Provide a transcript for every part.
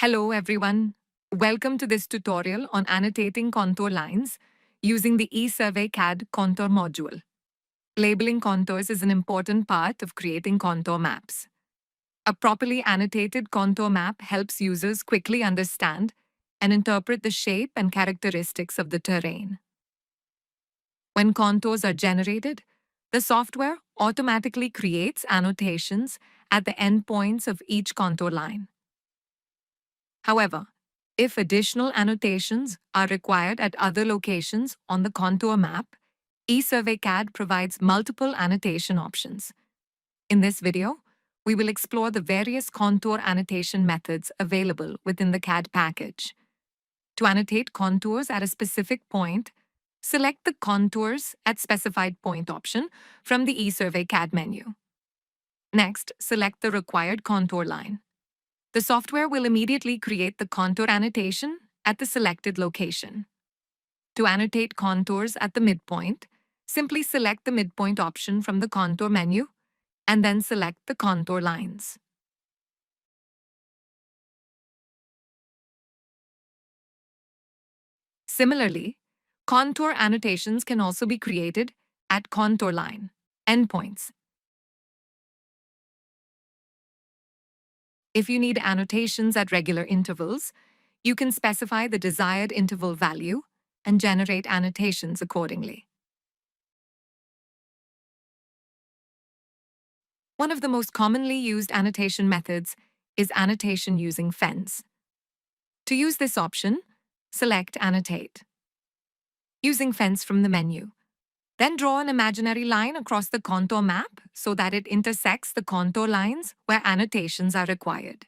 Hello everyone. Welcome to this tutorial on annotating contour lines using the ESurveyCAD Contour Module. Labeling contours is an important part of creating contour maps. A properly annotated contour map helps users quickly understand and interpret the shape and characteristics of the terrain. When contours are generated, the software automatically creates annotations at the endpoints of each contour line. However, if additional annotations are required at other locations on the contour map, ESurveyCAD provides multiple annotation options. In this video, we will explore the various contour annotation methods available within the CAD package. To annotate contours at a specific point, select the Contours at Specified Point option from the ESurveyCAD menu. Next, select the required contour line. The software will immediately create the contour annotation at the selected location. To annotate contours at the midpoint, simply select the midpoint option from the contour menu and then select the contour lines. Similarly, contour annotations can also be created at contour line, endpoints. If you need annotations at regular intervals, you can specify the desired interval value and generate annotations accordingly. One of the most commonly used annotation methods is annotation using Fence. To use this option, select Annotate. Using Fence from the menu. Then draw an imaginary line across the contour map so that it intersects the contour lines where annotations are required.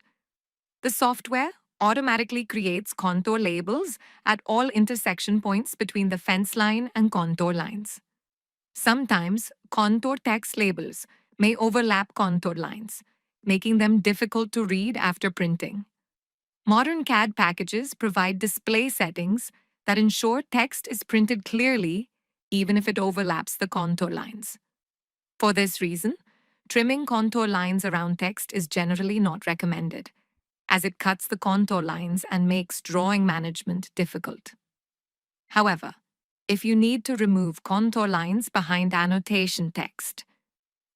The software automatically creates contour labels at all intersection points between the fence line and contour lines. Sometimes, contour text labels may overlap contour lines, making them difficult to read after printing. Modern CAD packages provide display settings that ensure text is printed clearly even if it overlaps the contour lines. For this reason, trimming contour lines around text is generally not recommended, as it cuts the contour lines and makes drawing management difficult. However, if you need to remove contour lines behind annotation text,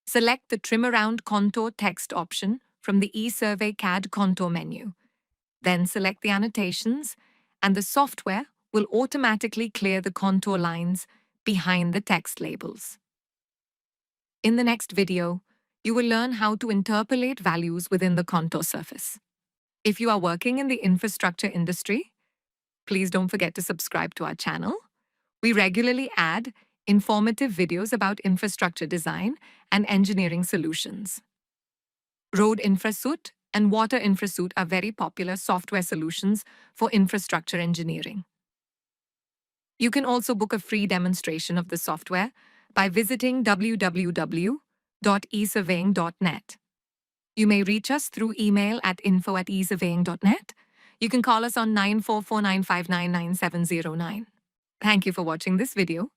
select the Trim Around Contour Text option from the ESurveyCAD Contour menu. Then select the annotations, and the software will automatically clear the contour lines behind the text labels. In the next video, you will learn how to interpolate values within the contour surface. If you are working in the infrastructure industry, please don't forget to subscribe to our channel. We regularly add informative videos about infrastructure design and engineering solutions. Road InfraSuite and Water InfraSuite are very popular software solutions for infrastructure engineering. You can also book a free demonstration of the software by visiting www.esurveying.net. You may reach us through email at info@esurveying.net. You can call us on 944-959-9709. Thank you for watching this video.